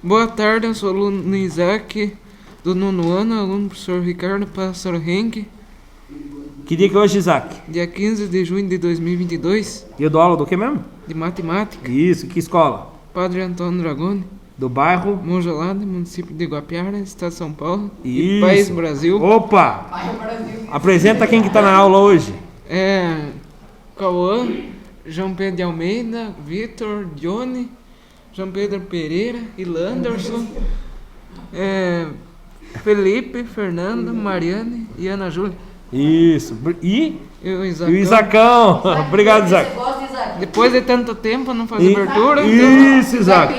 Boa tarde, eu sou o aluno Isaac, do 9º ano, aluno do professor Ricardo Pássaro Henke. Que dia que é hoje, Isaac? Dia 15 de junho de 2022. E eu dou aula do que mesmo? De matemática. Isso, que escola? Padre Antônio Dragoni. Do bairro? Monjolado, município de Guapiara, estado de São Paulo. Isso. E País Brasil. Opa! Apresenta quem que tá na aula hoje. Cauã, João Pedro de Almeida, Vitor, Johnny, João Pedro Pereira, Ilanderson, Felipe, Fernando, Mariane e Ana Júlia. Isso. E o o Isacão. Obrigado, Isaac. Depois de tanto tempo não fazer abertura. Isso, Isaac.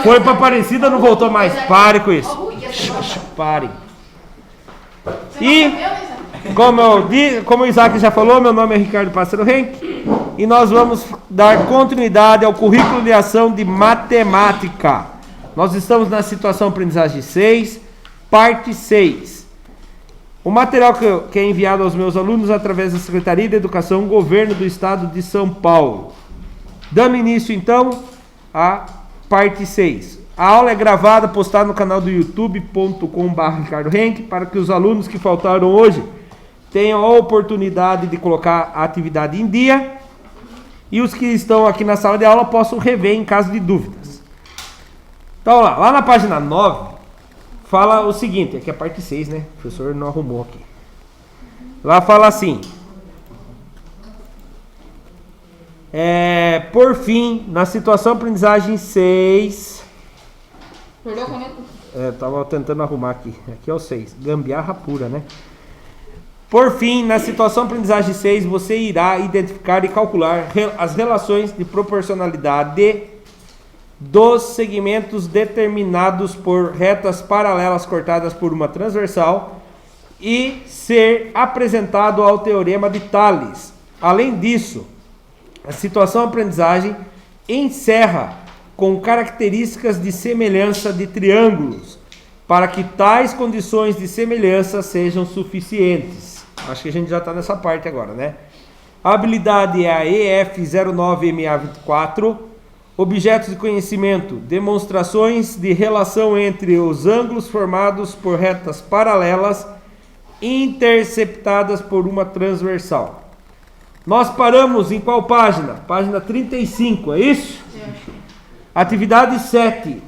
Foi pra Aparecida, não voltou mais. Pare com isso. Pare. E como o Isaac já falou, meu nome é Ricardo Pássaro Henke e nós vamos dar continuidade ao currículo de ação de matemática. Nós estamos na situação aprendizagem 6, parte 6. O material que é enviado aos meus alunos através da Secretaria de Educação, Governo do Estado de São Paulo. Dando início, então, à parte 6. A aula é gravada, postada no canal do youtube.com/Ricardo Henke, para que os alunos que faltaram hoje tenham a oportunidade de colocar a atividade em dia e os que estão aqui na sala de aula possam rever em caso de dúvidas. Então, lá na página 9, fala o seguinte, aqui é a parte 6, né? O professor não arrumou aqui. Lá fala assim: por fim, na situação aprendizagem 6. Perdeu a caneta? Tava tentando arrumar aqui. Aqui é o 6. Gambiarra pura, né? Por fim, na situação aprendizagem 6, você irá identificar e calcular as relações de proporcionalidade dos segmentos determinados por retas paralelas cortadas por uma transversal e ser apresentado ao teorema de Tales. Além disso, a situação aprendizagem encerra com características de semelhança de triângulos para que tais condições de semelhança sejam suficientes. Acho que a gente já está nessa parte agora, né? A habilidade é a EF09MA24. Objetos de conhecimento, demonstrações de relação entre os ângulos formados por retas paralelas interceptadas por uma transversal. Nós paramos em qual página? Página 35, é isso? Atividade 7.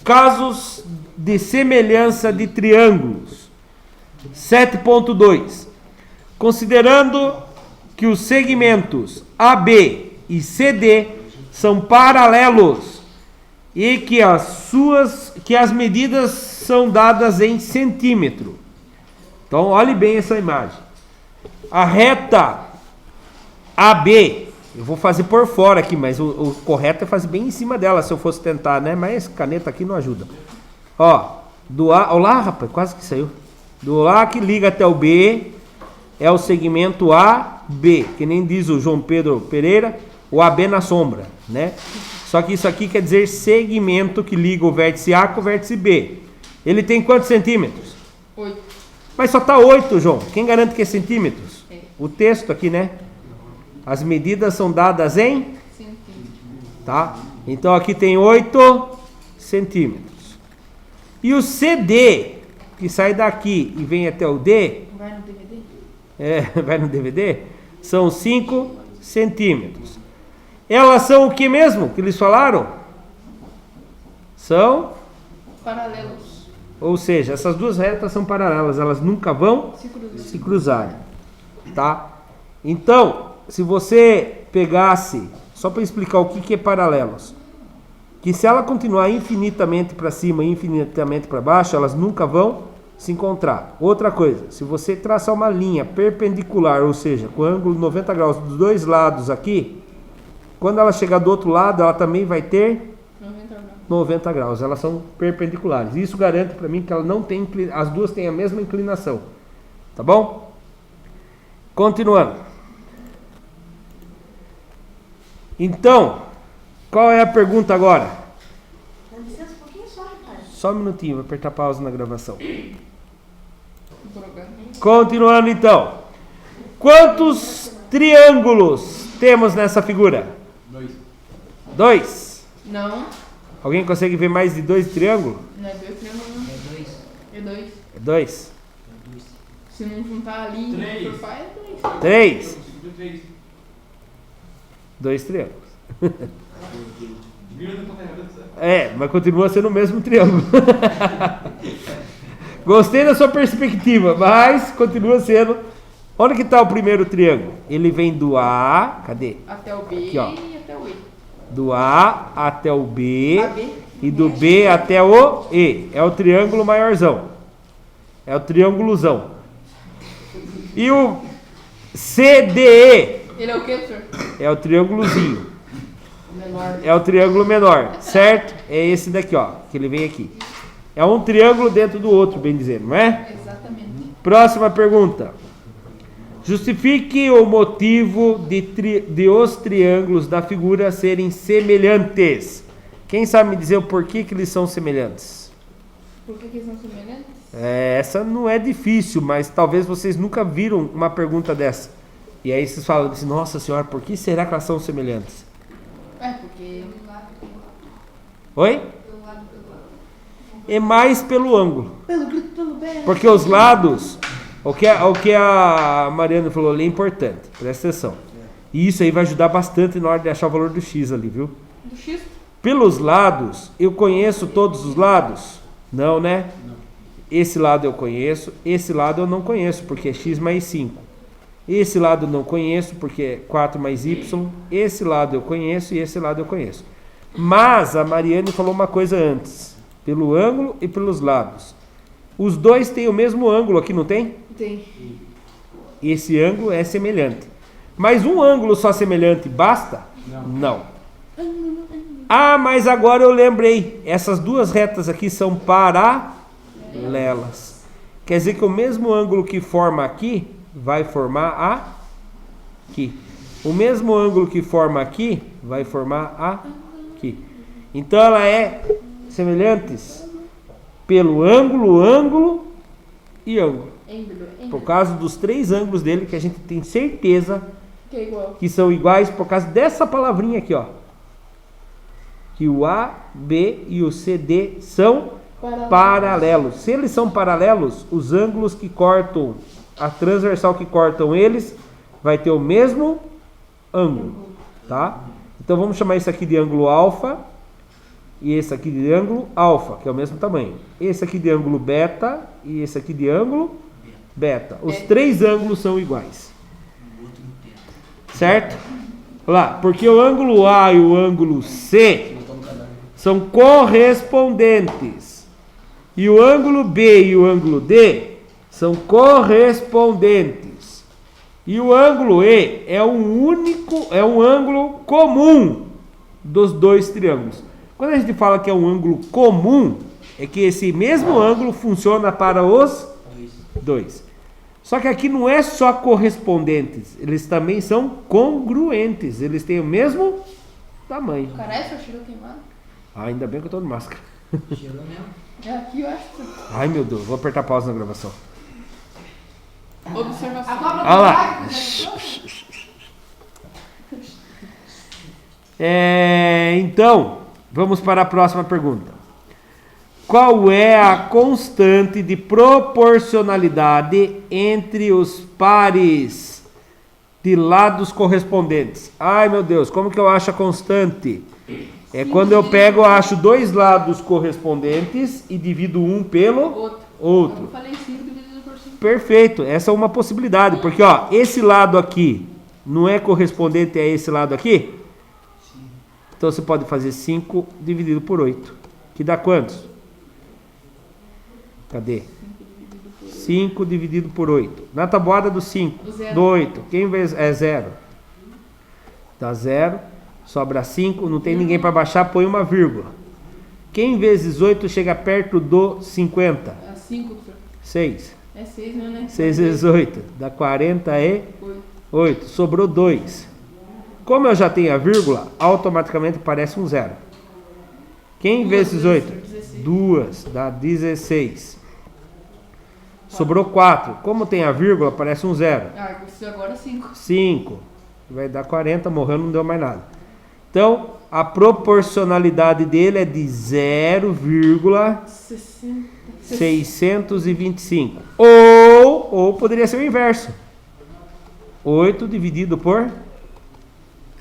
Casos de semelhança de triângulos. 7.2. Considerando que os segmentos AB e CD são paralelos e que as medidas são dadas em centímetro. Então, olhe bem essa imagem. A reta AB, eu vou fazer por fora aqui, mas o correto é fazer bem em cima dela, se eu fosse tentar, né? Mas caneta aqui não ajuda. Do A, olha lá, rapaz, quase que saiu. Do A que liga até o B é o segmento AB, que nem diz o João Pedro Pereira, o AB na sombra, né? Só que isso aqui quer dizer segmento que liga o vértice A com o vértice B. Ele tem quantos centímetros? 8. Mas só tá 8, João. Quem garante que é centímetros? O texto aqui, né? As medidas são dadas em? Centímetros. Tá? Então aqui tem 8 centímetros. E o CD, que sai daqui e vem até o D... Vai no DVD? Vai no DVD? São 5 centímetros. Elas são o que mesmo que eles falaram? São? Paralelos. Ou seja, essas duas retas são paralelas, elas nunca vão se cruzar. Tá? Então, se você pegasse, só para explicar o que é paralelos, que se ela continuar infinitamente para cima e infinitamente para baixo, elas nunca vão se encontrar. Outra coisa, se você traçar uma linha perpendicular, ou seja, com ângulo 90 graus dos dois lados aqui, quando ela chegar do outro lado, ela também vai ter 90 graus. Elas são perpendiculares. Isso garante para mim que ela não tem, as duas têm a mesma inclinação. Tá bom? Continuando. Então, qual é a pergunta agora? Dá licença um pouquinho só, rapaz. Só um minutinho, vou apertar pausa na gravação. Continuando então. Quantos triângulos temos nessa figura? 2. Não. Alguém consegue ver mais de 2 triângulos? Não é 2 triângulos, não. É 2. É 2. É 2? Se não juntar ali e surfar, é 2. 3? 2 triângulos. Mas continua sendo o mesmo triângulo. Gostei da sua perspectiva, mas continua sendo. Onde que está o primeiro triângulo? Ele vem do A, cadê? Até o B Aqui, ó. e até o E. Do A até o B A, B. e do B até o E. É o triângulo maiorzão. É o triângulozão. E o CDE Ele é o quê, professor? é o triângulozinho. Menor. É o triângulo menor, certo? É esse daqui, ó, que ele vem aqui. É um triângulo dentro do outro, bem dizendo, não é? Exatamente. Próxima pergunta. Justifique o motivo de os triângulos da figura serem semelhantes. Quem sabe me dizer o porquê que eles são semelhantes? Por que eles são semelhantes? Essa não é difícil, mas talvez vocês nunca viram uma pergunta dessa. E aí vocês falam assim, nossa senhora, por que será que elas são semelhantes? Porque... Oi? É mais pelo ângulo. Pelo grito, pelo bem. Porque os lados, o que a Mariana falou ali é importante, presta atenção. E isso aí vai ajudar bastante na hora de achar o valor do X ali, viu? Do X? Pelos lados, eu conheço todos os lados? Não, né? Esse lado eu conheço, esse lado eu não conheço, porque é X mais 5. Esse lado eu não conheço, porque é 4 mais Y. Esse lado eu conheço e esse lado eu conheço. Mas a Mariane falou uma coisa antes. Pelo ângulo e pelos lados. Os dois têm o mesmo ângulo aqui, não tem? Tem. Esse ângulo é semelhante. Mas um ângulo só semelhante basta? Não. Ah, mas agora eu lembrei. Essas duas retas aqui são paralelas. Quer dizer que o mesmo ângulo que forma aqui vai formar aqui. O mesmo ângulo que forma aqui vai formar aqui. Então ela é semelhantes pelo ângulo e ângulo. Por causa dos 3 ângulos dele que a gente tem certeza Que é igual. que são iguais por causa dessa palavrinha aqui, ó. Que o A, B e o CD são paralelos. Se eles são paralelos, os ângulos que cortam, a transversal que cortam eles, vai ter o mesmo ângulo, tá? Então vamos chamar isso aqui de ângulo alfa e esse aqui de ângulo alfa, que é o mesmo tamanho. Esse aqui de ângulo beta e esse aqui de ângulo beta. Os 3 ângulos são iguais. Certo? Olha lá, porque o ângulo A e o ângulo C são correspondentes. E o ângulo B e o ângulo D são correspondentes. E o ângulo E é um ângulo comum dos 2 triângulos. Quando a gente fala que é um ângulo comum, é que esse mesmo ângulo funciona para os 2. Só que aqui não é só correspondentes, eles também são congruentes, eles têm o mesmo tamanho. Parece o cheiro queimado? Ah, ainda bem que eu tô de máscara. Cheirou mesmo. É aqui, eu acho. Ai meu Deus, vou apertar pausa na gravação. Observação. Olha lá. Então, vamos para a próxima pergunta. Qual é a constante de proporcionalidade entre os pares de lados correspondentes? Ai meu Deus, como que eu acho a constante? É quando eu acho 2 lados correspondentes e divido um pelo outro. Eu falei 5 dividido por 5. Perfeito, essa é uma possibilidade, porque ó, esse lado aqui não é correspondente a esse lado aqui? Então você pode fazer 5 dividido por 8, que dá quantos? Cadê? 5 dividido por 8. Na tabuada do 5, do 8, quem vez é 0? Dá 0, sobra 5, não tem ninguém para baixar, põe uma vírgula. Quem vezes 8 chega perto do 50? É 5, professor. 6. É 6, não é, né? 6 vezes 8, dá 48. Sobrou 2. Como eu já tenho a vírgula, automaticamente parece um 0. Quem vezes 8? 2, dá 16. Sobrou 4. Como tem a vírgula, parece um 0. Ah, isso agora 5. 5. Vai dar 40, morrendo, não deu mais nada. Então, a proporcionalidade dele é de 0,625. Ou poderia ser o inverso. 8 dividido por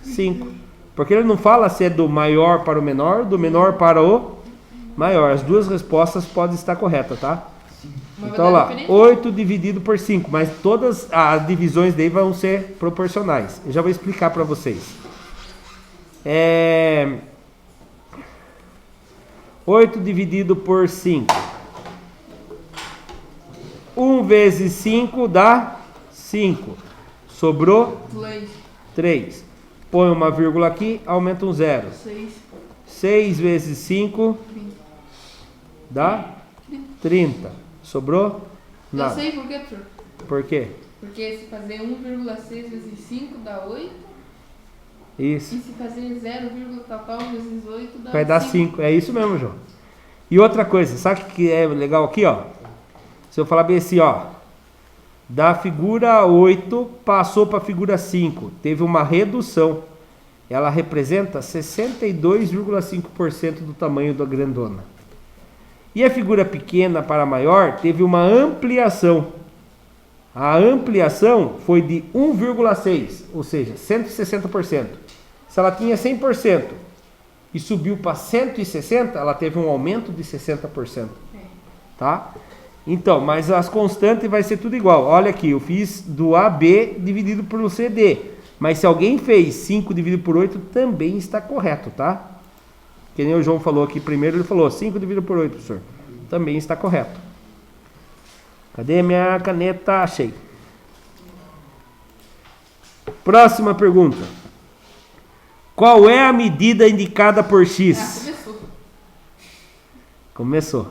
5. Porque ele não fala se é do maior para o menor, do menor para o maior. As duas respostas podem estar corretas, tá? Então lá, 8 dividido por 5, mas todas as divisões dele vão ser proporcionais. Eu já vou explicar para vocês. 8 dividido por 5. 1 vezes 5 dá 5. Sobrou 3. Põe uma vírgula aqui, aumenta um 0. 6 vezes 5 dá 30. Sobrou? Nada. Eu sei por quê, professor. Por quê? Porque se fazer 1,6 vezes 5 dá 8. Isso. E se fazer 0, tal vezes 8 dá 5. Vai dar 5. É isso mesmo, João. E outra coisa, sabe o que é legal aqui, ó? Se eu falar bem assim, ó. Da figura 8 passou para a figura 5. Teve uma redução. Ela representa 62,5% do tamanho da grandona. E a figura pequena para a maior teve uma ampliação. A ampliação foi de 1,6, ou seja, 160%. Se ela tinha 100% e subiu para 160%, ela teve um aumento de 60%. Tá? Então, mas as constantes vai ser tudo igual. Olha aqui, eu fiz do AB dividido pelo CD. Mas se alguém fez 5 dividido por 8, também está correto, tá? Que nem o João falou aqui primeiro, ele falou 5 dividido por 8, professor. Também está correto. Cadê minha caneta? Achei. Próxima pergunta. Qual é a medida indicada por X? Começou.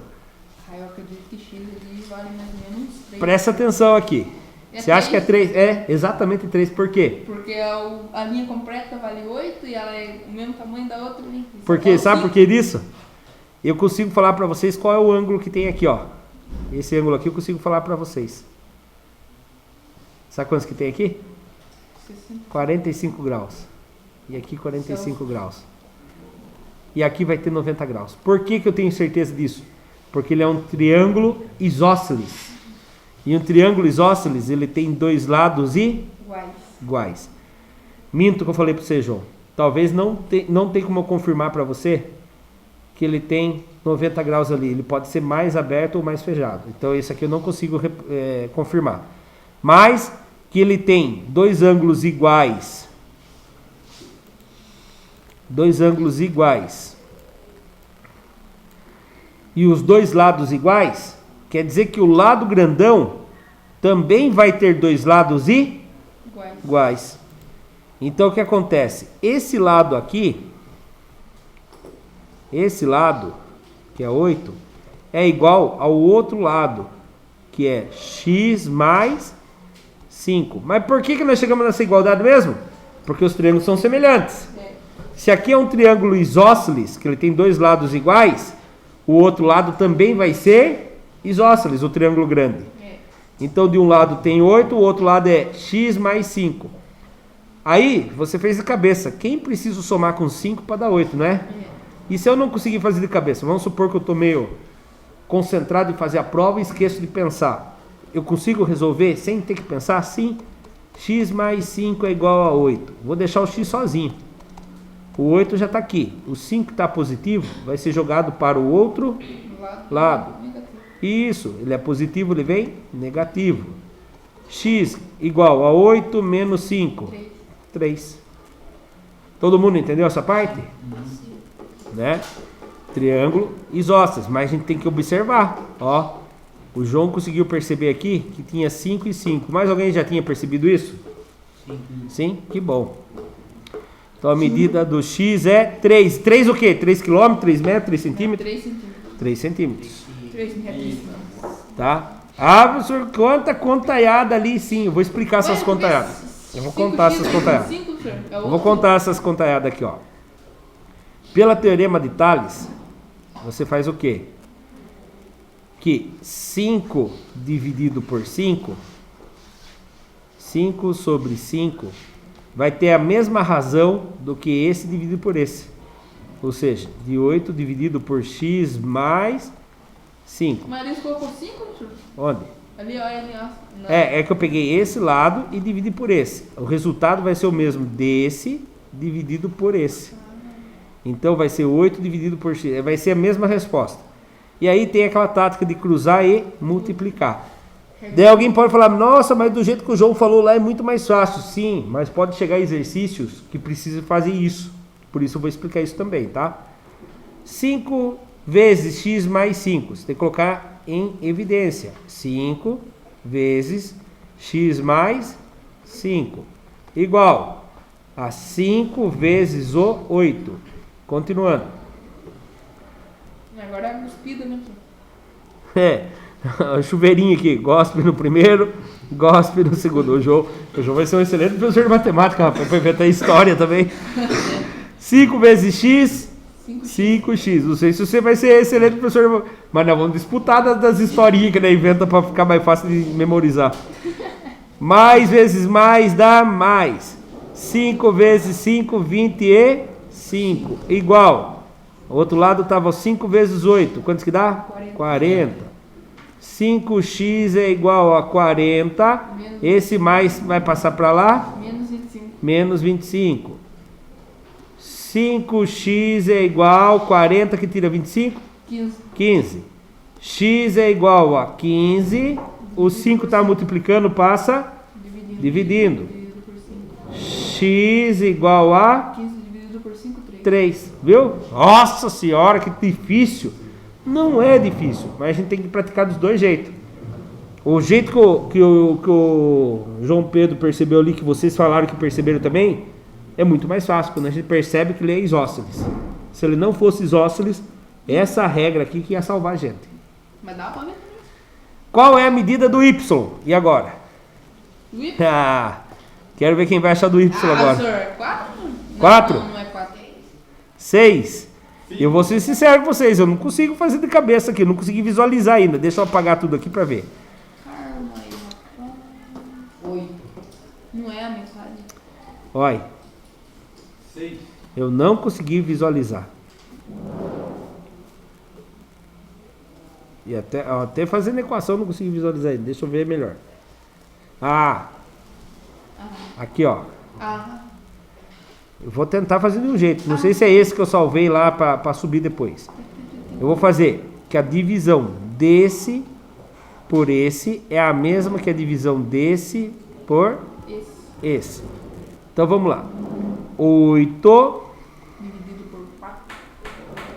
Eu acredito que X ali vale mais ou menos 3. Presta atenção aqui. Você acha que é 3? É, exatamente 3. Por quê? Porque a linha completa vale 8 e ela é o mesmo tamanho da outra linha. Por quê? Sabe por que disso? Eu consigo falar para vocês qual é o ângulo que tem aqui, ó. Esse ângulo aqui eu consigo falar para vocês. Sabe quantos que tem aqui? 45 graus. E aqui 45 graus. E aqui vai ter 90 graus. Por que eu tenho certeza disso? Porque ele é um triângulo isósceles. E um triângulo isósceles, ele tem dois lados iguais. Minto que eu falei para você, João. Talvez não tem como eu confirmar para você que ele tem 90 graus ali. Ele pode ser mais aberto ou mais fechado. Então esse aqui eu não consigo confirmar. Mas que ele tem dois ângulos iguais. Dois ângulos iguais. E os dois lados iguais, quer dizer que o lado grandão também vai ter dois lados iguais. Então o que acontece? Esse lado aqui, esse lado, que é 8, é igual ao outro lado, que é x mais 5. Mas por que nós chegamos nessa igualdade mesmo? Porque os triângulos são semelhantes. Se aqui é um triângulo isósceles, que ele tem dois lados iguais, o outro lado também vai ser isósceles, o triângulo grande. Então de um lado tem 8, o outro lado é x mais 5. Aí você fez de cabeça. Quem precisa somar com 5 para dar 8, não é? E se eu não conseguir fazer de cabeça? Vamos supor que eu estou meio concentrado em fazer a prova e esqueço de pensar. Eu consigo resolver sem ter que pensar? Sim. X mais 5 é igual a 8. Vou deixar o x sozinho. O 8 já está aqui. O 5 está positivo, vai ser jogado para o outro lado. Isso, ele é positivo, ele vem negativo. X igual a 8 menos 5. 3. Todo mundo entendeu essa parte? Né? Triângulo isósceles, mas a gente tem que observar. Ó, o João conseguiu perceber aqui que tinha 5 e 5. Mais alguém já tinha percebido isso? Sim? Que bom. Então a medida do x é 3. 3 o quê? 3 km, 3 metros, 3 centímetros? 3 centímetros. 3 centímetros. 3 metros. Tá? Ah, professor, quanta contaiada ali, sim. Eu vou explicar essas contaiadas. Eu vou contar essas contaiadas. Eu vou contar essas contaiadas aqui, ó. Pela teorema de Tales, você faz o quê? Que 5 dividido por 5, 5 sobre 5, vai ter a mesma razão do que esse dividido por esse. Ou seja, de 8 dividido por x mais 5. Mas eles colocou 5, professor? Onde? Ali, ó, ali, ó. Não. É que eu peguei esse lado e dividi por esse. O resultado vai ser o mesmo desse dividido por esse. Então vai ser 8 dividido por x. Vai ser a mesma resposta. E aí tem aquela tática de cruzar e multiplicar. Daí alguém pode falar, nossa, mas do jeito que o João falou lá é muito mais fácil. Sim, mas pode chegar a exercícios que precisam fazer isso. Por isso eu vou explicar isso também, tá? 5 vezes x mais 5. Você tem que colocar em evidência. 5 vezes x mais 5. Igual a 5 vezes o 8. Continuando. Agora é a cuspida, né, O chuveirinho aqui. Gospe no primeiro, gospe no segundo. O João vai ser um excelente professor de matemática, rapaz. Vai inventar história também. 5 vezes x, 5x. Não sei se você vai ser excelente professor, mas nós vamos disputar das historinhas que ele inventa para ficar mais fácil de memorizar. Mais vezes mais dá mais. 5 vezes 5, 25. Igual. O outro lado estava 5 vezes 8. Quantos que dá? 40. 5x é igual a 40. Esse mais vai passar para lá? Menos 25. 5x é igual a 40, que tira 25? 15. X é igual a 15. O 5 está multiplicando, passa dividindo. X igual a 15 dividido por 5, 3. Viu? Nossa senhora, que difícil. Não é difícil, mas a gente tem que praticar dos dois jeitos. O jeito que o João Pedro percebeu ali, que vocês falaram que perceberam também, é muito mais fácil, quando a gente percebe que ele é isósceles. Se ele não fosse isósceles, essa regra aqui que ia salvar a gente. Mas dá pra ver. Qual é a medida do y? E agora? O Y? Quero ver quem vai achar do y agora. Senhor, 4? 4? Não é 4. 6. Eu vou ser sincero com vocês, eu não consigo fazer de cabeça aqui, não consegui visualizar ainda. Deixa eu apagar tudo aqui pra ver. Calma aí, rapaz. 8. Não é a mensagem. Olha. 6. Eu não consegui visualizar. E até fazendo equação eu não consegui visualizar ainda. Deixa eu ver melhor. Aqui, ó. Eu vou tentar fazer de um jeito. Não sei se é esse que eu salvei lá para subir depois. Eu vou fazer que a divisão desse por esse é a mesma que a divisão desse por esse. Então vamos lá. 8 Dividido por 4.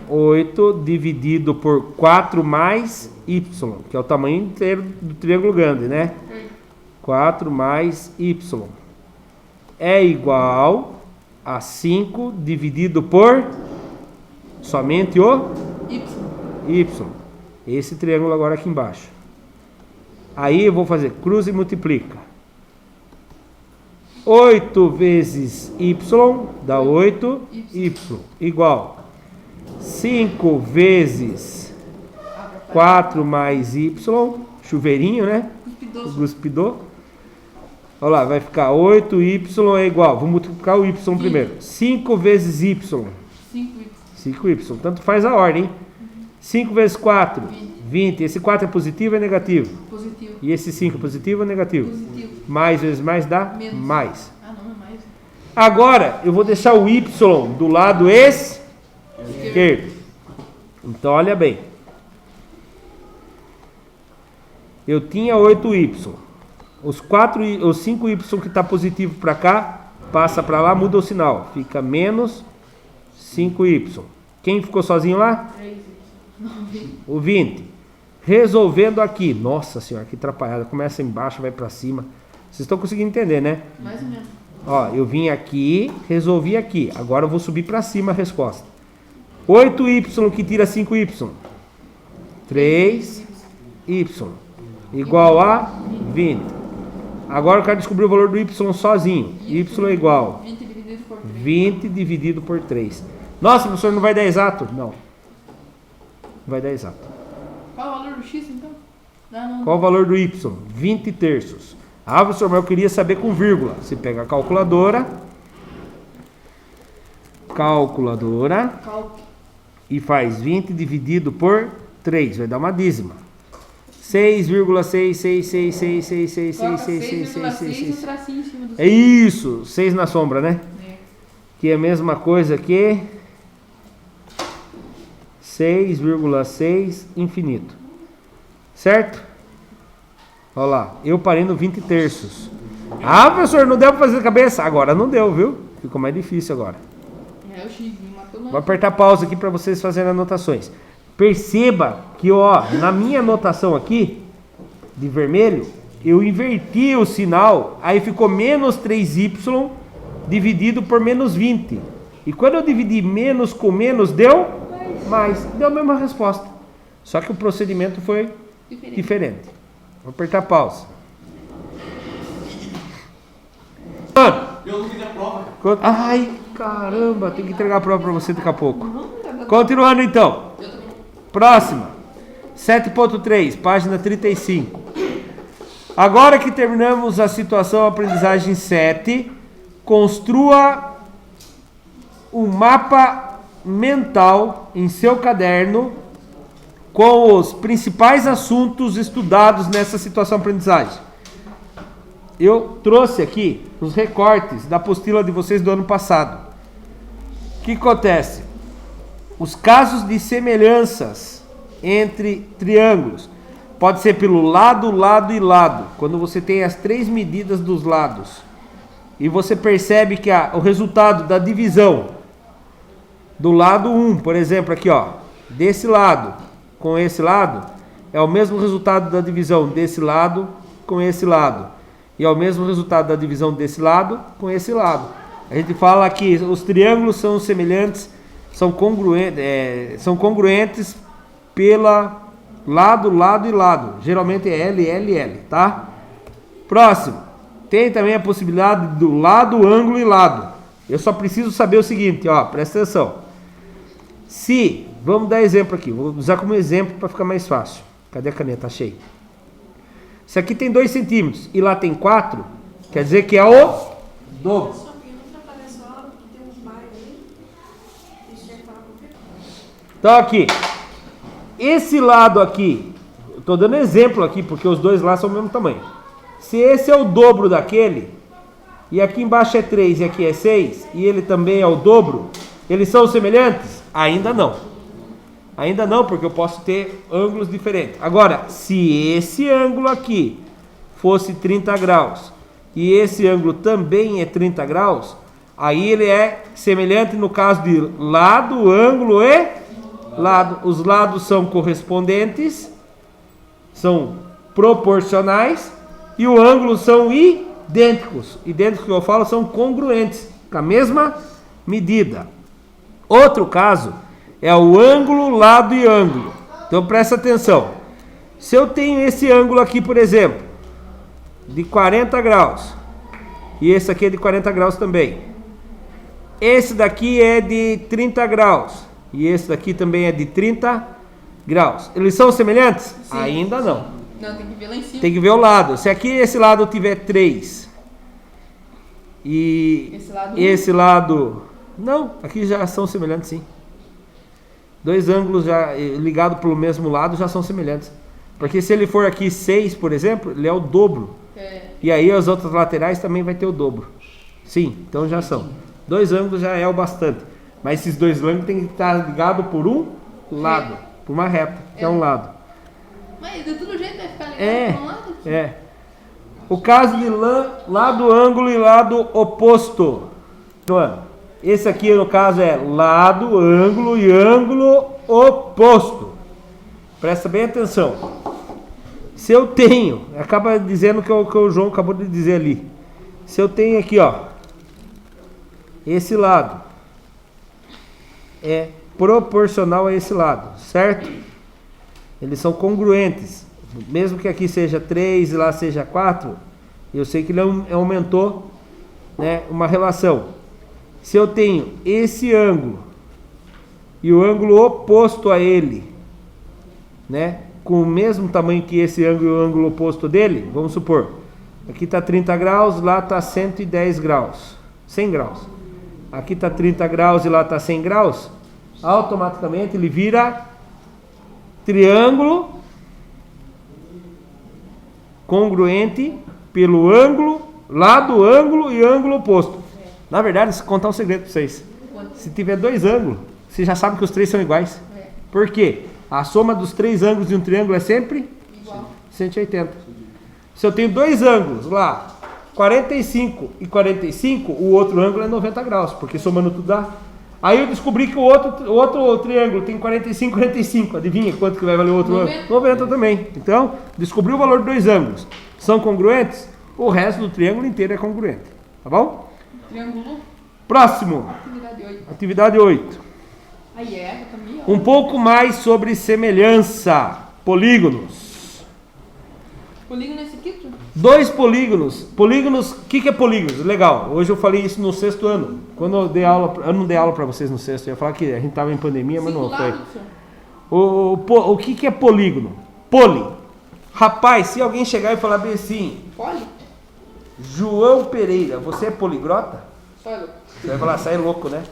8 dividido por 4 mais y, que é o tamanho inteiro do triângulo grande, né? 4 mais y é igual a 5 dividido por somente o y. Esse triângulo agora aqui embaixo. Aí eu vou fazer cruz e multiplica. 8 vezes y dá 8y igual 5 vezes 4 mais y, chuveirinho, né? Guspidou. Olha lá, vai ficar 8y é igual, vou multiplicar o y primeiro. 5 vezes y. 5y. Tanto faz a ordem, hein? 5 vezes 4, 20. Esse 4 é positivo ou é negativo? Positivo. E esse 5 é positivo ou negativo? Positivo. Mais vezes mais dá? Menos. Mais. Não, é mais. Agora, eu vou deixar o y do lado esquerdo. Então, olha bem. Eu tinha 8y. Os 5y que está positivo para cá, passa para lá, muda o sinal. Fica menos 5y. Quem ficou sozinho lá? 3. O 20. Resolvendo aqui. Nossa senhora, que atrapalhada. Começa embaixo, vai para cima. Vocês estão conseguindo entender, né? Mais ou menos. Ó, eu vim aqui, resolvi aqui. Agora eu vou subir para cima a resposta. 8y que tira 5y. 3y. Igual a 20. Agora eu quero descobrir o valor do y sozinho. Y é igual 20 dividido por 3. 20 dividido por 3. Nossa, professor, não vai dar exato? Não. Vai dar exato. Qual o valor do x, então? Não. Qual o valor do y? 20 terços. Ah, professor, mas eu queria saber com vírgula. Você pega a calculadora. calculadora Calque. e faz 20 dividido por 3. Vai dar uma dízima. 6,66666666666. Coloca 6,6 no tracinho em cima do É isso, 6 na sombra, né? É. Que é a mesma coisa que 6,6 infinito. Certo? Olha lá, eu parei no 20 terços. Ah, professor, não deu pra fazer de cabeça? Agora não deu, viu? Ficou mais difícil agora. É, o X me matou Vou não. apertar pausa aqui para vocês fazerem anotações. Perceba que, ó, na minha anotação aqui, de vermelho, eu inverti o sinal, aí ficou menos 3y dividido por menos 20. E quando eu dividi menos com menos, deu mais. Deu a mesma resposta. Só que o procedimento foi diferente. Vou apertar pausa. Mano, Eu não fiz a prova. ai, caramba, tem que entregar a prova para você daqui a pouco. Continuando então. Próxima. 7.3, página 35. Agora que terminamos a situação aprendizagem 7, construa um mapa mental em seu caderno com os principais assuntos estudados nessa situação aprendizagem. Eu trouxe aqui os recortes da apostila de vocês do ano passado. O que acontece? Os casos de semelhanças entre triângulos pode ser pelo lado, lado e lado. Quando você tem as 3 medidas dos lados e você percebe que o resultado da divisão do lado 1, por exemplo, aqui ó, desse lado com esse lado, é o mesmo resultado da divisão desse lado com esse lado. E é o mesmo resultado da divisão desse lado com esse lado. A gente fala que os triângulos são semelhantes, são congruentes pela lado, lado e lado. Geralmente é L, L, L, tá? Próximo. Tem também a possibilidade do lado, ângulo e lado. Eu só preciso saber o seguinte, ó, presta atenção. Se, vamos dar exemplo aqui, vou usar como exemplo para ficar mais fácil. Cadê a caneta? Achei. Se aqui tem 2 centímetros e lá tem 4, quer dizer que é o dobro. Só que não aparece só porque tem uns bairros aí. Deixa eu falar com você. Então aqui, esse lado aqui, eu estou dando exemplo aqui porque os dois lá são o mesmo tamanho. Se esse é o dobro daquele, e aqui embaixo é 3 e aqui é 6, e ele também é o dobro, eles são semelhantes? Ainda não. Ainda não, porque eu posso ter ângulos diferentes. Agora, se esse ângulo aqui fosse 30 graus e esse ângulo também é 30 graus, aí ele é semelhante no caso de lado, ângulo e lado. Os lados são correspondentes, são proporcionais e o ângulo são idênticos. Idênticos que eu falo são congruentes, com a mesma medida. Outro caso é o ângulo, lado e ângulo. Então presta atenção. Se eu tenho esse ângulo aqui, por exemplo, de 40 graus, e esse aqui é de 40 graus também. Esse daqui é de 30 graus, e esse daqui também é de 30 graus. Eles são semelhantes? Sim. Ainda não. Não, tem que ver lá em cima. Tem que ver o lado. Se aqui esse lado tiver 3 e esse lado... Não, aqui já são semelhantes sim. 2 ângulos já ligados pelo mesmo lado já são semelhantes. Porque se ele for aqui 6, por exemplo, ele é o dobro. É. E aí as outras laterais também vai ter o dobro. Sim, então já são. 2 ângulos já é o bastante. Mas esses 2 ângulos tem que estar ligados por um lado. Por uma reta, que é um lado. Mas de todo jeito vai ficar ligado pra um lado? É. O caso de lado, ângulo e lado oposto. Esse aqui no caso é lado, ângulo e ângulo oposto. Presta bem atenção. Se eu tenho, acaba dizendo que o João acabou de dizer ali. Se eu tenho aqui, ó, esse lado é proporcional a esse lado, certo? Eles são congruentes. Mesmo que aqui seja 3 e lá seja 4, eu sei que ele aumentou, né, uma relação. Se eu tenho esse ângulo e o ângulo oposto a ele, né, com o mesmo tamanho que esse ângulo e o ângulo oposto dele, vamos supor, aqui está 30 graus, lá está 110 graus, 100 graus. aqui está 30 graus e lá está 100 graus, automaticamente ele vira triângulo congruente pelo ângulo, lado, ângulo e ângulo oposto. Na verdade, se contar um segredo para vocês, se tiver dois ângulos, você já sabe que os três são iguais. Por quê? A soma dos três ângulos de um triângulo é sempre Igual. 180. Se eu tenho dois ângulos lá, 45 e 45, o outro ângulo é 90 graus, porque somando tudo dá. Aí eu descobri que o outro triângulo tem 45 e 45. Adivinha quanto que vai valer o outro ângulo? 90 também. Então, descobri o valor de dois ângulos. São congruentes? O resto do triângulo inteiro é congruente. Tá bom? Triângulo. Próximo. Atividade 8. Atividade 8. Aí é, também, ó. Um pouco mais sobre semelhança. Polígonos. Polígono esse aqui, tio? Dois polígonos. Polígonos, o que é polígonos? Legal, hoje eu falei isso no sexto ano. Quando eu dei aula, eu não dei aula para vocês no sexto, eu ia falar que a gente estava em pandemia, mas não foi. O que é polígono? Poli. Rapaz, se alguém chegar e falar bem assim, Poli? João Pereira, você é poliglota? Poli. Você vai falar, sai louco, né?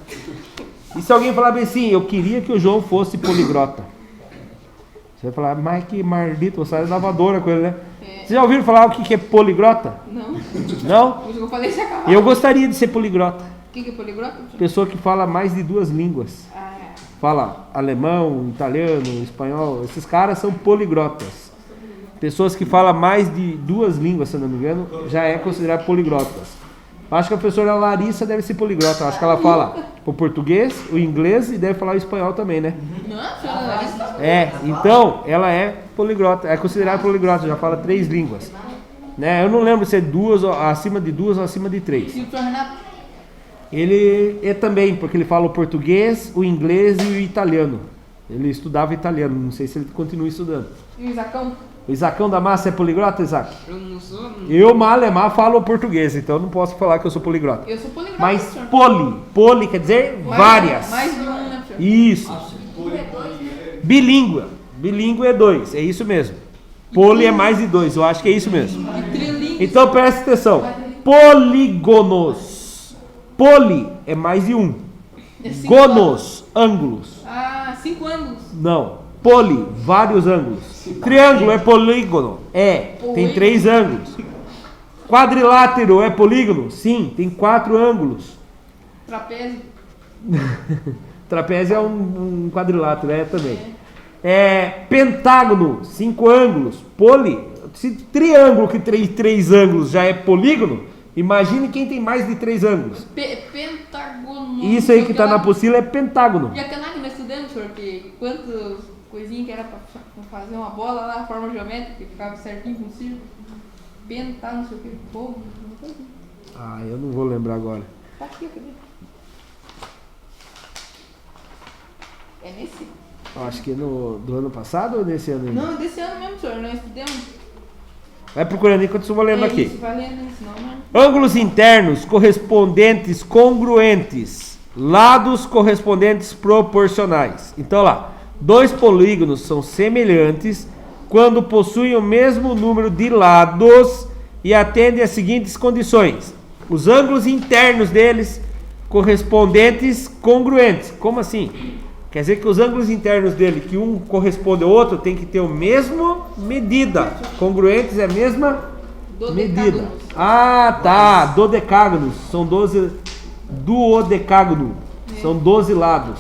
E se alguém falar bem assim, eu queria que o João fosse poliglota? Você vai falar, mas que maldito, você é lavadora com ele, né? É. Vocês já ouviram falar o que é poliglota? Não. Não? Por isso que eu falei se acabar. Eu gostaria de ser poliglota. O que é poliglota, tio? Pessoa que fala mais de duas línguas. Ah, é. Fala alemão, italiano, espanhol. Esses caras são poliglotas. Pessoas que falam mais de duas línguas, se eu não me engano, já é considerado poliglotas. Acho que a professora Larissa deve ser poliglota. Acho que ela fala o português, o inglês e deve falar o espanhol também, né? Nossa, Larissa. É, então ela é poliglota, é considerada poliglota, já fala três línguas. Né? Eu não lembro se é duas, acima de duas ou acima de três. E o tio Renato? Ele é também, porque ele fala o português, o inglês e o italiano. Ele estudava italiano, não sei se ele continua estudando. E o Isacão? O Isacão da Massa é poliglota, Isaac? Eu não sou. Eu, malemar, falo português, então eu não posso falar que eu sou poliglota. Eu sou poliglota, Mas senhor. poli quer dizer várias. Mais de um, né, senhor? Isso. Bilíngue. Bilíngue é dois, é isso mesmo. Poli é mais de dois, eu acho que é isso mesmo. E trilingue. Então presta atenção. Polígonos. Poli é mais de um. É 5 Gonos, ângulos. Ah, 5 ângulos. Não. Poli, vários ângulos. Triângulo é polígono? É, tem 3 ângulos. Quadrilátero é polígono? Sim, tem 4 ângulos. Trapézio. Trapézio é um quadrilátero, é também. Pentágono, 5 ângulos. Poli, se triângulo que tem 3 ângulos já é polígono, imagine quem tem mais de 3 ângulos. Pentágono. Isso aí que está na apostila é pentágono. E aquela que nós estudamos, senhor, que quantas coisinhas que era pra fazer uma bola lá, forma geométrica, que ficava certinho com o círculo. Pentar, não sei o que, fogo, uma coisa assim. Ah, eu não vou lembrar agora. Tá aqui, cadê? É nesse? Eu acho que do ano passado ou nesse ano ainda? Não, desse ano mesmo, senhor, nós estudamos. Vai procurando enquanto eu vou lendo aqui. Isso, vai lendo isso, não. Ângulos internos correspondentes congruentes. Lados correspondentes proporcionais. Então lá, 2 polígonos são semelhantes quando possuem o mesmo número de lados e atendem às seguintes condições. Os ângulos internos deles correspondentes congruentes. Como assim? Quer dizer que os ângulos internos dele, que um corresponde ao outro, tem que ter a mesma medida. Congruentes é a mesma medida. Ah, tá. Dodecágonos. São 12. Duodecágono. São 12 lados.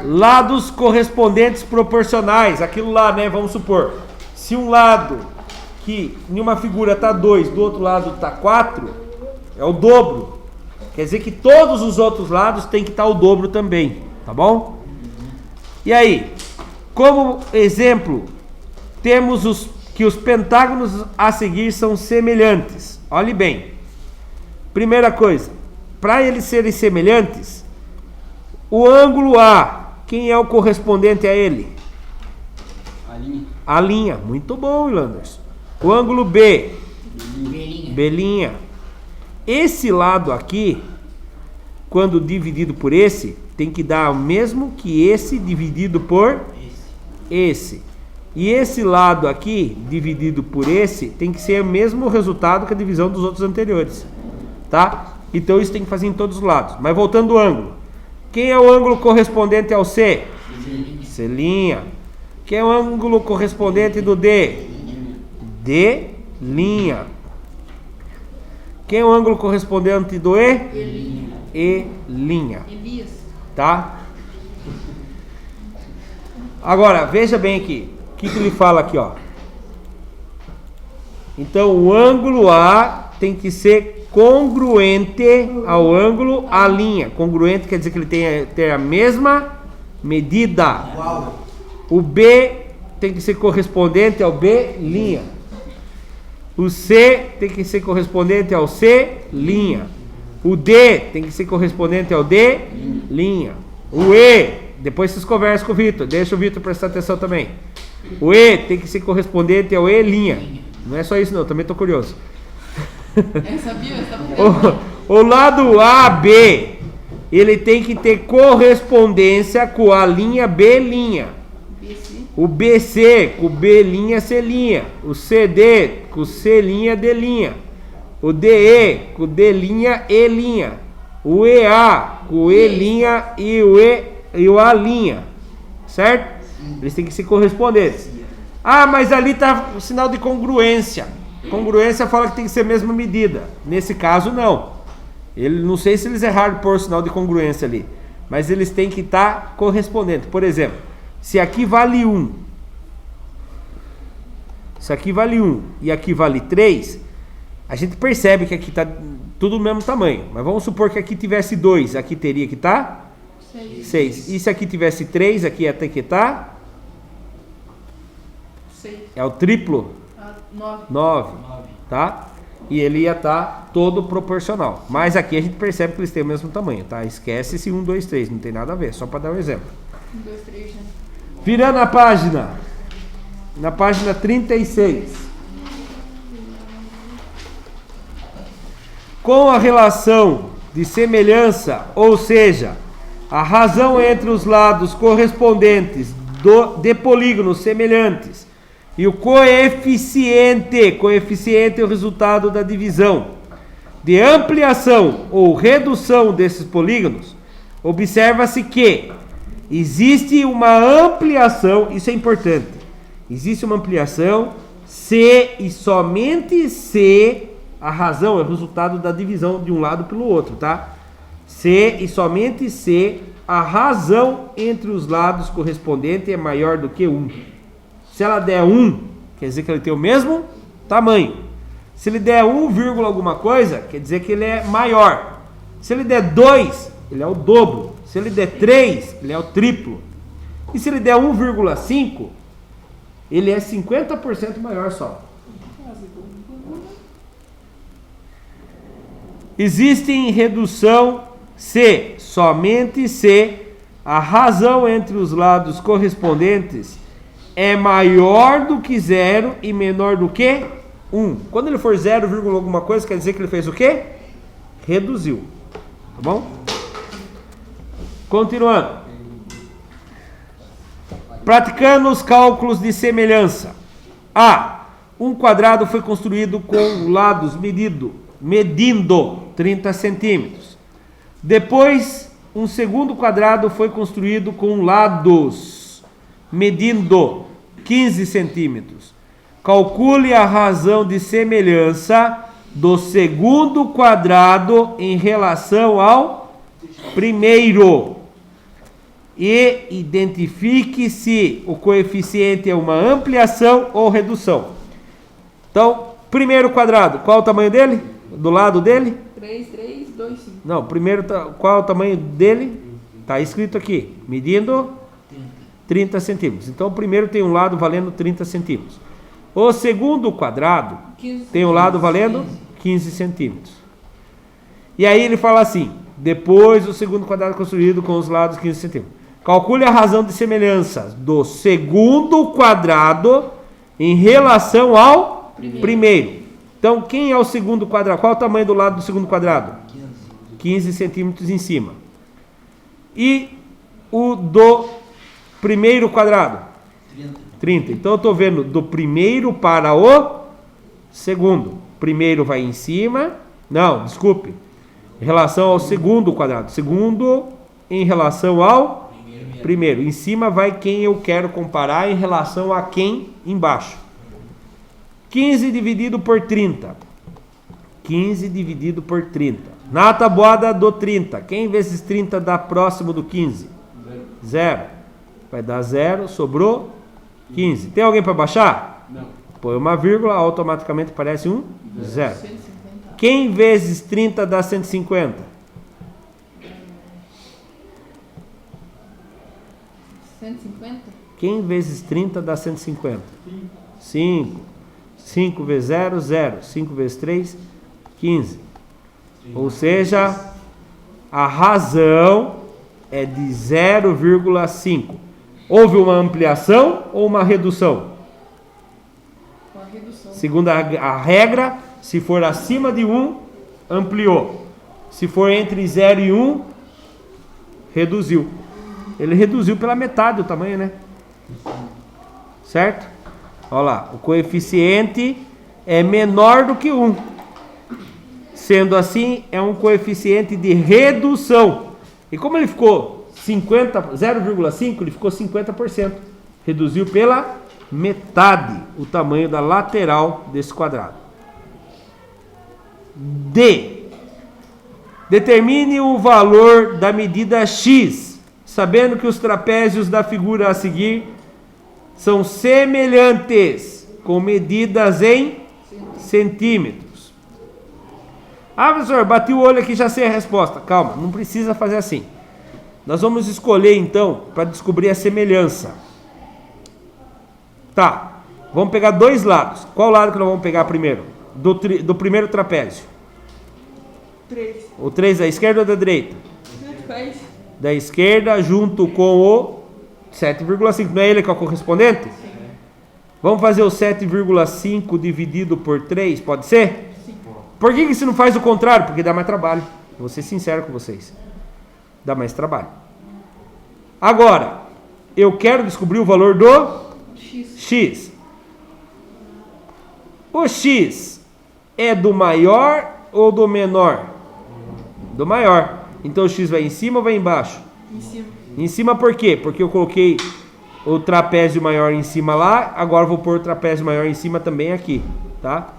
Lados correspondentes proporcionais. Aquilo lá, né? Vamos supor. Se um lado que em uma figura está 2, do outro lado está 4, é o dobro. Quer dizer que todos os outros lados tem que estar o dobro também, tá bom? E aí, como exemplo, temos que os pentágonos a seguir são semelhantes. Olhe bem. Primeira coisa, para eles serem semelhantes, o ângulo A, quem é o correspondente a ele? A linha. A linha. Muito bom, Ilanders. O ângulo B. Belinha. Esse lado aqui, quando dividido por esse, tem que dar o mesmo que esse dividido por esse. E esse lado aqui, dividido por esse, tem que ser o mesmo resultado que a divisão dos outros anteriores. Tá? Então isso tem que fazer em todos os lados. Mas voltando ao ângulo. Quem é o ângulo correspondente ao C? C'. Quem é o ângulo correspondente do D? D'. Quem é o ângulo correspondente do E? E'. Elias. Tá? Agora, veja bem aqui. O que ele fala aqui, ó? Então, o ângulo A tem que ser congruente ao ', Congruente quer dizer que ele tem ter a mesma medida. O B tem que ser correspondente ao B'. O C tem que ser correspondente ao C'. O D tem que ser correspondente ao D'. O E, depois vocês conversam com o Vitor. Deixa o Vitor prestar atenção também. O E tem que ser correspondente ao E'. Não é só isso não, também estou curioso. O lado AB, ele tem que ter correspondência com a linha B'. O BC com B', C'. O CD com C', D'. O DE com D', E'. O EA com o E' e o A'. Certo? Eles têm que ser correspondentes. Ah, mas ali está o sinal de congruência. Congruência fala que tem que ser a mesma medida. Nesse caso, não. Não sei se eles erraram por sinal de congruência ali. Mas eles têm que estar correspondentes. Por exemplo, se aqui vale 1. Se aqui vale 1 e aqui vale 3, a gente percebe que aqui está tudo do mesmo tamanho. Mas vamos supor que aqui tivesse 2, aqui teria que estar 6. E se aqui tivesse 3, aqui ia ter que estar 6. É o triplo? 9. Tá? E ele ia estar todo proporcional. Mas aqui a gente percebe que eles têm o mesmo tamanho, tá? Esquece esse 1, 2, 3, não tem nada a ver, só para dar um exemplo. 1, 2, 3, né? Virando a página. Na página 36. Com a relação de semelhança, ou seja, a razão entre os lados correspondentes de polígonos semelhantes e o coeficiente é o resultado da divisão, de ampliação ou redução desses polígonos, observa-se que existe uma ampliação, isso é importante, existe uma ampliação se e somente se a razão é o resultado da divisão de um lado pelo outro, tá? Se e somente se a razão entre os lados correspondente é maior do que 1. Se ela der 1, quer dizer que ele tem o mesmo tamanho. Se ele der 1, alguma coisa, quer dizer que ele é maior. Se ele der 2, ele é o dobro. Se ele der 3, ele é o triplo. E se ele der 1,5, ele é 50% maior só. Existe em redução se, somente se, a razão entre os lados correspondentes é maior do que 0 e menor do que 1. Quando ele for 0, alguma coisa, quer dizer que ele fez o quê? Reduziu. Tá bom? Continuando. Praticando os cálculos de semelhança. A. Um quadrado foi construído com lados medindo 30 centímetros. Depois, um segundo quadrado foi construído com lados medindo 15 centímetros. Calcule a razão de semelhança do segundo quadrado em relação ao primeiro. E identifique se o coeficiente é uma ampliação ou redução. Então, primeiro quadrado, qual o tamanho dele? Do lado dele? 3, 3, 2, 5. Não, primeiro, qual é o tamanho dele? Está escrito aqui, medindo 30 centímetros. Então, o primeiro tem um lado valendo 30 centímetros. O segundo quadrado tem um lado valendo 15 centímetros. E aí ele fala assim, depois o segundo quadrado construído com os lados 15 centímetros. Calcule a razão de semelhança do segundo quadrado em relação ao primeiro. Então, quem é o segundo quadrado? Qual é o tamanho do lado do segundo quadrado? 15 centímetros em cima. E o do primeiro quadrado? 30. Então, eu estou vendo do primeiro para o segundo. Primeiro vai em cima. Não, desculpe. Em relação ao segundo quadrado. Segundo em relação ao primeiro. Em cima vai quem eu quero comparar em relação a quem embaixo. 15 dividido por 30. 15 dividido por 30. Na tabuada do 30. Quem vezes 30 dá próximo do 15? 0. Vai dar 0, sobrou 15. Tem alguém para baixar? Não. Põe uma vírgula, automaticamente aparece um 0. 150. Quem vezes 30 dá 150? 150? Quem vezes 30 dá 150? 5. 5 vezes 0, 0. 5 vezes 3, 15. Ou seja, a razão é de 0,5. Houve uma ampliação ou uma redução? Com a redução. Segundo a regra, se for acima de 1, ampliou. Se for entre 0 e 1, reduziu. Ele reduziu pela metade o tamanho, né? Certo? Olha lá, o coeficiente é menor do que 1. Sendo assim, é um coeficiente de redução. E como ele ficou 0,5, ele ficou 50%. Reduziu pela metade o tamanho da lateral desse quadrado. D. Determine o valor da medida x, sabendo que os trapézios da figura a seguir são semelhantes, com medidas em centímetros. Ah, professor, bati o olho aqui, já sei a resposta. Calma, não precisa fazer assim. Nós vamos escolher então para descobrir a semelhança. Tá, vamos pegar dois lados. Qual lado que nós vamos pegar primeiro? Do primeiro trapézio. 3. O 3 da esquerda ou da direita? Faz. Da esquerda junto com o 7,5. Não é ele que é o correspondente? Sim. Vamos fazer o 7,5 dividido por 3, pode ser? Sim. Por que você não faz o contrário? Porque dá mais trabalho. Vou ser sincero com vocês. Dá mais trabalho. Agora, eu quero descobrir o valor do x. O x é do maior ou do menor? Do maior. Então o x vai em cima ou vai embaixo? Em cima. Em cima por quê? Porque eu coloquei o trapézio maior em cima lá, agora eu vou pôr o trapézio maior em cima também aqui, tá?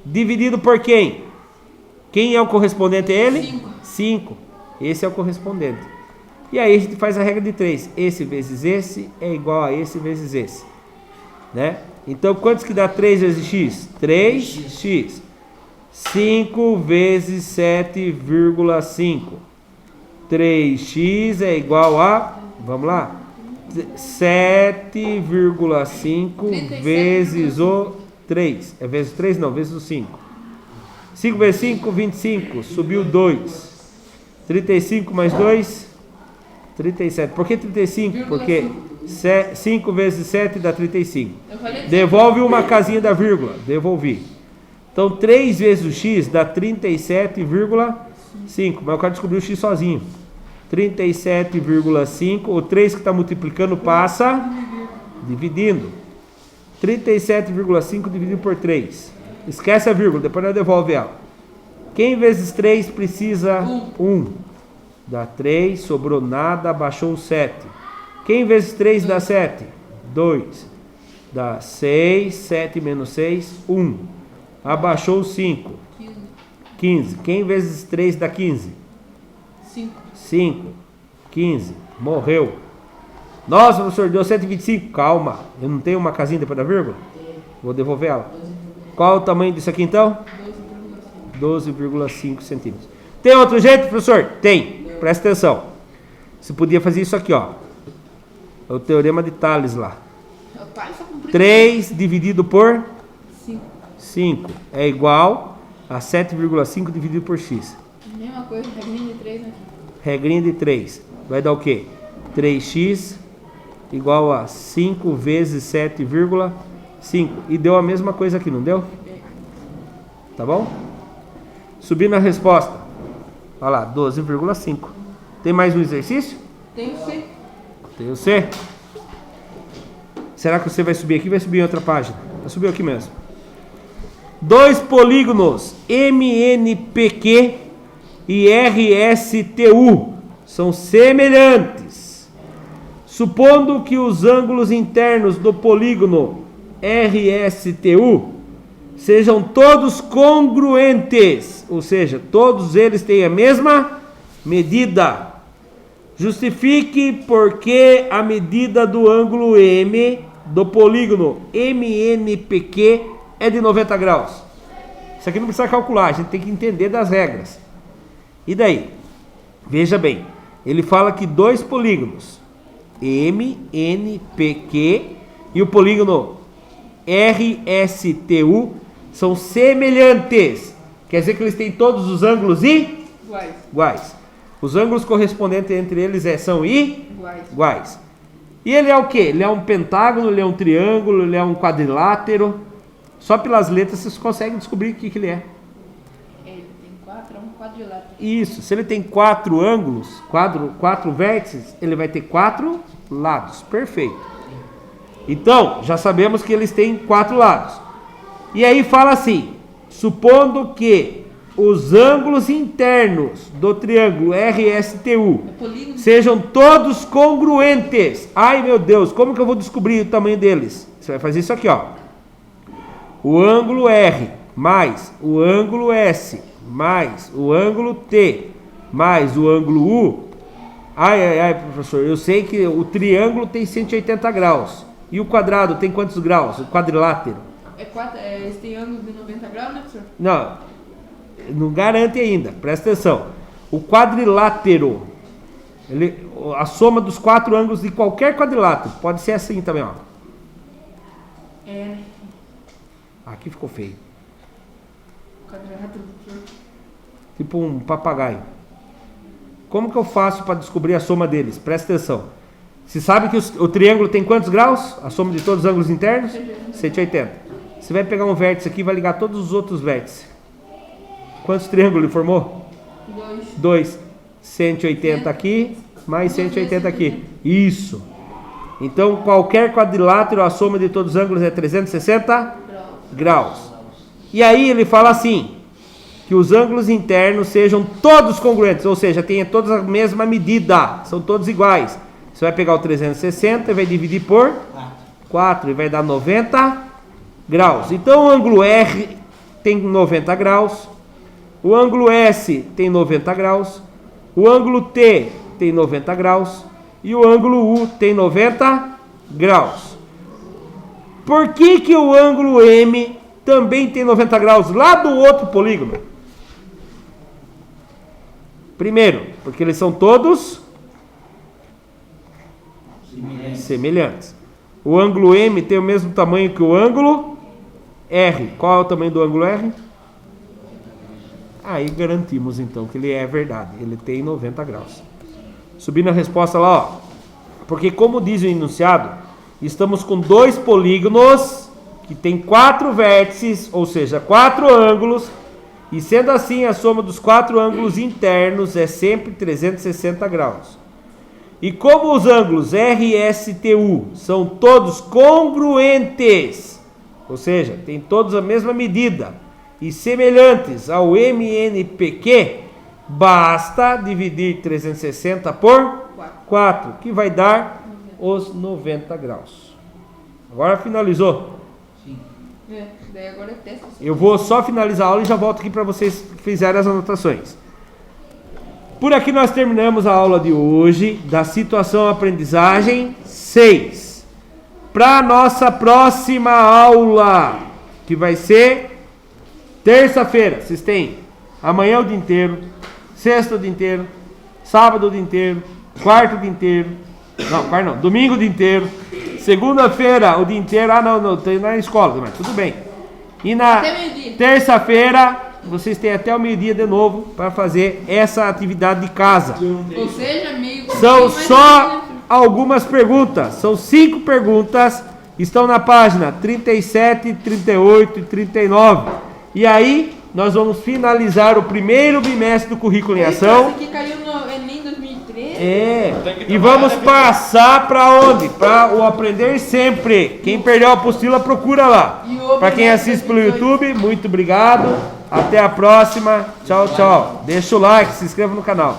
Dividido por quem? Quem é o correspondente a ele? 5. Esse é o correspondente. E aí a gente faz a regra de 3. Esse vezes esse é igual a esse vezes esse, né? Então quantos que dá 3 vezes x? 3x. 5 vezes 7,5. 3x é igual a, vamos lá, 7,5 vezes o 3. É vezes 3? Não, vezes o 5. 5 vezes 5, 25. Subiu 2. 35 mais 2, 37. Por que 35? Porque 5 vezes 7 dá 35. Devolve uma casinha da vírgula. Devolvi. Então 3 vezes o x dá 37,5. Mas eu quero descobrir o x sozinho. 37,5. O 3 que está multiplicando passa dividindo. 37,5 dividido por 3. Esquece a vírgula, depois nós devolve ela. Quem vezes 3 precisa? 1. Dá 3, sobrou nada, abaixou o 7. Quem vezes 3 dá 7? 2. Dá 6, 7 menos 6, 1. Abaixou o 5. 15. Quem vezes 3 dá 15? 5. 15. Morreu. Nossa, professor, deu 125. Calma, eu não tenho uma casinha depois da vírgula? Vou devolver ela. Qual o tamanho disso aqui então? 12,5 centímetros. Tem outro jeito, professor? Tem. Presta atenção. Você podia fazer isso aqui, ó. É o teorema de Tales lá. 3 dividido por 5 é igual a 7,5 dividido por x. Mesma coisa, regrinha de 3 aqui. Regrinha de 3. Vai dar o quê? 3x igual a 5 vezes 7,5. E deu a mesma coisa aqui, não deu? Tá bom? Subindo a resposta. Olha lá, 12,5. Tem mais um exercício? Tem o C. Tem o C. Será que você vai subir aqui ou vai subir em outra página? Vai subir aqui mesmo. Dois polígonos MNPQ e RSTU são semelhantes. Supondo que os ângulos internos do polígono RSTU sejam todos congruentes, ou seja, todos eles têm a mesma medida. Justifique por que a medida do ângulo M do polígono MNPQ é de 90 graus. Isso aqui não precisa calcular, a gente tem que entender das regras. E daí? Veja bem, ele fala que dois polígonos, MNPQ e o polígono RSTU, são semelhantes. Quer dizer que eles têm todos os ângulos iguais. Os ângulos correspondentes entre eles são iguais. E ele é o quê? Ele é um pentágono, ele é um triângulo, ele é um quadrilátero. Só pelas letras vocês conseguem descobrir o que ele é. Ele tem 4, é um quadrilátero. Isso, se ele tem 4 ângulos, 4 vértices, ele vai ter 4 lados. Perfeito. Então, já sabemos que eles têm 4 lados. E aí fala assim, supondo que os ângulos internos do triângulo RSTU sejam todos congruentes. Ai meu Deus, como que eu vou descobrir o tamanho deles? Você vai fazer isso aqui, ó. O ângulo R mais o ângulo S mais o ângulo T mais o ângulo U. Ai, professor, eu sei que o triângulo tem 180 graus. E o quadrado tem quantos graus? O quadrilátero. Eles têm ângulo de 90 graus, né, professor? Não garante ainda, presta atenção. O quadrilátero, a soma dos 4 ângulos de qualquer quadrilátero, pode ser assim também, ó. Aqui ficou feio. Quadrilátero, professor. Tipo um papagaio. Como que eu faço para descobrir a soma deles? Presta atenção. Você sabe que o triângulo tem quantos graus? A soma de todos os ângulos internos? 180. Você vai pegar um vértice aqui e vai ligar todos os outros vértices. Quantos triângulos ele formou? 2. 180 aqui, mais 180 aqui. Isso. Então, qualquer quadrilátero, a soma de todos os ângulos é 360 graus. E aí ele fala assim, que os ângulos internos sejam todos congruentes, ou seja, tenham todos a mesma medida, são todos iguais. Você vai pegar o 360 e vai dividir por 4 e vai dar 90 graus. Então o ângulo R tem 90 graus, o ângulo S tem 90 graus, o ângulo T tem 90 graus e o ângulo U tem 90 graus. Por que o ângulo M também tem 90 graus lá do outro polígono? Primeiro, porque eles são todos semelhantes. O ângulo M tem o mesmo tamanho que o ângulo R. Qual é o tamanho do ângulo R? Aí garantimos então que ele é verdade. Ele tem 90 graus. Subindo a resposta lá, ó. Porque como diz o enunciado, estamos com 2 polígonos que tem 4 vértices, ou seja, 4 ângulos. E sendo assim, a soma dos 4 ângulos internos é sempre 360 graus. E como os ângulos RSTU são todos congruentes, ou seja, tem todos a mesma medida e semelhantes ao MNPQ, basta dividir 360 por 4, que vai dar os 90 graus. Agora finalizou? Sim. Daí agora é teste. Eu vou só finalizar a aula e já volto aqui para vocês fizerem as anotações. Por aqui nós terminamos a aula de hoje da situação aprendizagem 6. Para a nossa próxima aula, que vai ser terça-feira, vocês têm amanhã o dia inteiro, sexta o dia inteiro, sábado o dia inteiro, quarto o dia inteiro, domingo o dia inteiro, segunda-feira o dia inteiro, não, tem na escola, mas tudo bem. E na terça-feira vocês têm até o meio-dia de novo para fazer essa atividade de casa. Ou seja, meio... São só algumas perguntas. São 5 perguntas. Estão na página 37, 38 e 39. E aí, nós vamos finalizar o primeiro bimestre do currículo em ação. Esse aqui caiu no Enem 2013. E vamos passar para onde? Para o Aprender Sempre. Quem perdeu a apostila, procura lá. Para quem assiste pelo YouTube, muito obrigado. Até a próxima. Tchau, tchau. Deixa o like, se inscreva no canal.